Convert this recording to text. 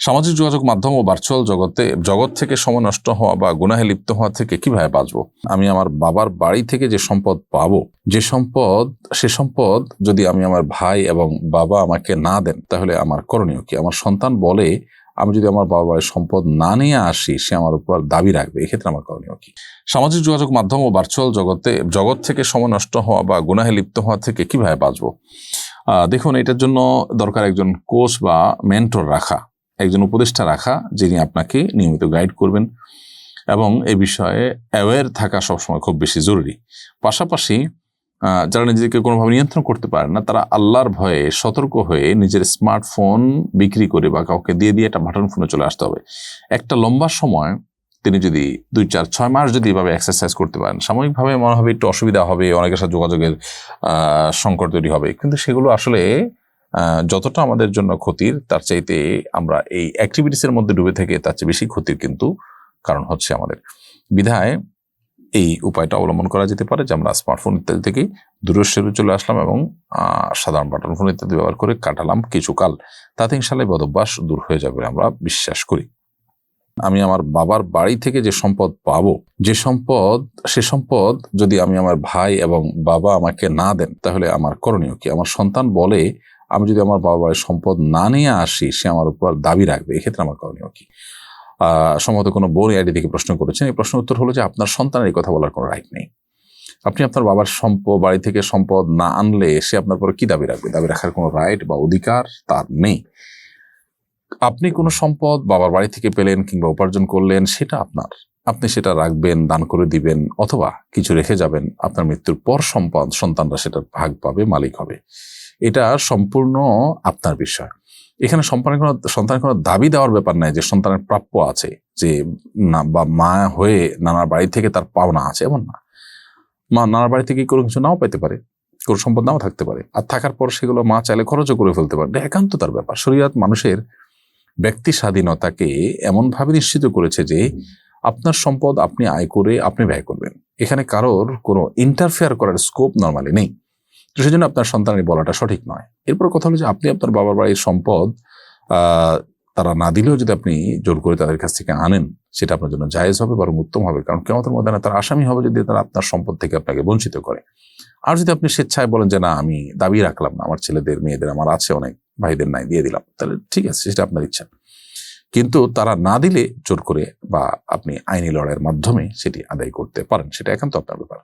সামাজিক যোগাযোগ মাধ্যম ও ভার্চুয়াল জগৎ থেকে সময় নষ্ট হওয়া বা গুনাহে লিপ্ত হওয়া থেকে কিভাবে বাঁচবো? আমি আমার বাবার বাড়ি থেকে যে সম্পদ পাবো, সে সম্পদ যদি আমি আমার ভাই এবং বাবা আমাকে না দেন, তাহলে আমার করণীয় কি? আমার সন্তান বলে আমি যদি আমার বাবার বাড়ির সম্পদ না নিয়ে আসি, সে আমার উপর দাবি রাখবে, এক্ষেত্রে আমার করণীয় কি? সামাজিক যোগাযোগ মাধ্যম ও ভার্চুয়াল জগৎ থেকে সময় নষ্ট হওয়া বা গুনাহে লিপ্ত হওয়া থেকে কিভাবে বাঁচবো? দেখুন, এটার জন্য দরকার একজন কোচ বা মেন্টর রাখা, একজন উপদেষ্টা রাখা, যিনি আপনাকে নিয়মিত গাইড করবেন, এবং এই বিষয়ে অ্যাওয়্যার থাকা সবসময় খুব বেশি জরুরি। পাশাপাশি যারা নিজেকে কোনোভাবে নিয়ন্ত্রণ করতে পারেন না, তারা আল্লাহর ভয়ে সতর্ক হয়ে নিজের স্মার্টফোন বিক্রি করে বা কাউকে দিয়ে একটা বাটন ফোনে চলে আসতে হবে। একটা লম্বা সময় তিনি যদি 2-4-6 মাস যদি এভাবে এক্সারসাইজ করতে পারেন, সাময়িকভাবে মনে হবে একটু অসুবিধা হবে, অনেকের সাথে যোগাযোগের সংকট তৈরি হবে, কিন্তু সেগুলো আসলে যতটা আমাদের জন্য ক্ষতির, তার চাইতে আমরা এই অ্যাক্টিভিটিসের মধ্যে ডুবে থেকে তার চেয়ে বেশি ক্ষতির কিন্তু কারণ হচ্ছে আমাদের। বিধায় এই উপায়টা অবলম্বন করা যেতে পারে যে আমরা স্মার্টফোন ইত্যাদি থেকে দূরে সরে চলে আসলাম এবং সাধারণ বাটন ফোন ইত্যাদি ব্যবহার করে কাটালাম কিছুকাল। তাতে ইনশাআল্লাহ বদভ্যাস দূর হয়ে যাবে আমরা বিশ্বাস করি। আমি আমার বাবার বাড়ি থেকে যে সম্পদ পাবো, সে সম্পদ যদি আমি আমার ভাই এবং বাবা আমাকে না দেন, তাহলে আমার করণীয় কি? আমার সন্তান বলে আমি যদি আমার বাবার বাড়ির সম্পদ না নিয়ে আসি, সে আমার উপর দাবি রাখবে, এক্ষেত্রে আমার করণীয় কি? সম্ভবত কোনো বোন আইডি থেকে প্রশ্ন করেছেন। এই প্রশ্নের উত্তর হলো যে আপনার সন্তানের এই কথা বলার কোনো রাইট নেই। আপনি আপনার বাবার বাড়ি থেকে সম্পদ না আনলে সে আপনার উপর কি দাবি রাখবে? দাবি রাখার কোনো রাইট বা অধিকার তার নেই। আপনি কোনো সম্পদ বাবার বাড়ি থেকে পেলেন কিংবা উপার্জন করলেন, সেটা আপনার। আপনি সেটা রাখবেন, দান করে দিবেন, অথবা কিছু রেখে যাবেন। আপনার মৃত্যুর পর সন্তানরা সেটার ভাগ পাবে, মালিক হবে। এটা সম্পূর্ণ আপনার বিষয়। এখানে সন্তানের কোনো দাবি দেওয়ার ব্যাপার নাই যে সন্তানের প্রাপ্য আছে, যে না বা মা হয়ে নানার বাড়ি থেকে তার পাওনা আছে, এমন না। মা নানার বাড়ি থেকে কোনো কিছু নাও পেতে পারে, কোনো সম্পদ নাও থাকতে পারে, আর থাকার পর সেগুলো মা চাইলে খরচও করে ফেলতে পারে। একান্ত তার ব্যাপার। শরীয়ত মানুষের ব্যক্তি স্বাধীনতাকে এমনভাবে নিশ্চিত করেছে যে আপনার সম্পদ আপনি আয় করে আপনি ব্যয় করবেন। এখানে কারোর কোনো ইন্টারফেয়ার করার স্কোপ নর্মালি নেই। তো সেজন্য আপনার সন্তানের বলাটা সঠিক নয়। এরপর কথা হলো যে আপনি আপনার বাবার বাড়ির সম্পদ তারা না দিলেও যদি আপনি জোর করে তাদের কাছ থেকে আনেন, সেটা আপনার জন্য জায়েজ হবে, বরং উত্তম হবে। কারণ কিয়ামতের ময়দানে তারা আসামি হবে যদি তারা আপনার সম্পদ থেকে আপনাকে বঞ্চিত করে। আর যদি আপনি স্বেচ্ছায় বলেন যে না, আমি দাবি রাখলাম না, আমার ছেলেদের মেয়েদের আমার আছে অনেক, ভাইদের নাই, দিয়ে দিলাম, তাহলে ঠিক আছে, সেটা আপনার ইচ্ছা। কিন্তু তারা না দিলে জোর করে বা আপনি আইনি লড়াইয়ের মাধ্যমে সেটি আদায় করতে পারেন, সেটা একান্ত আপনার ব্যাপার।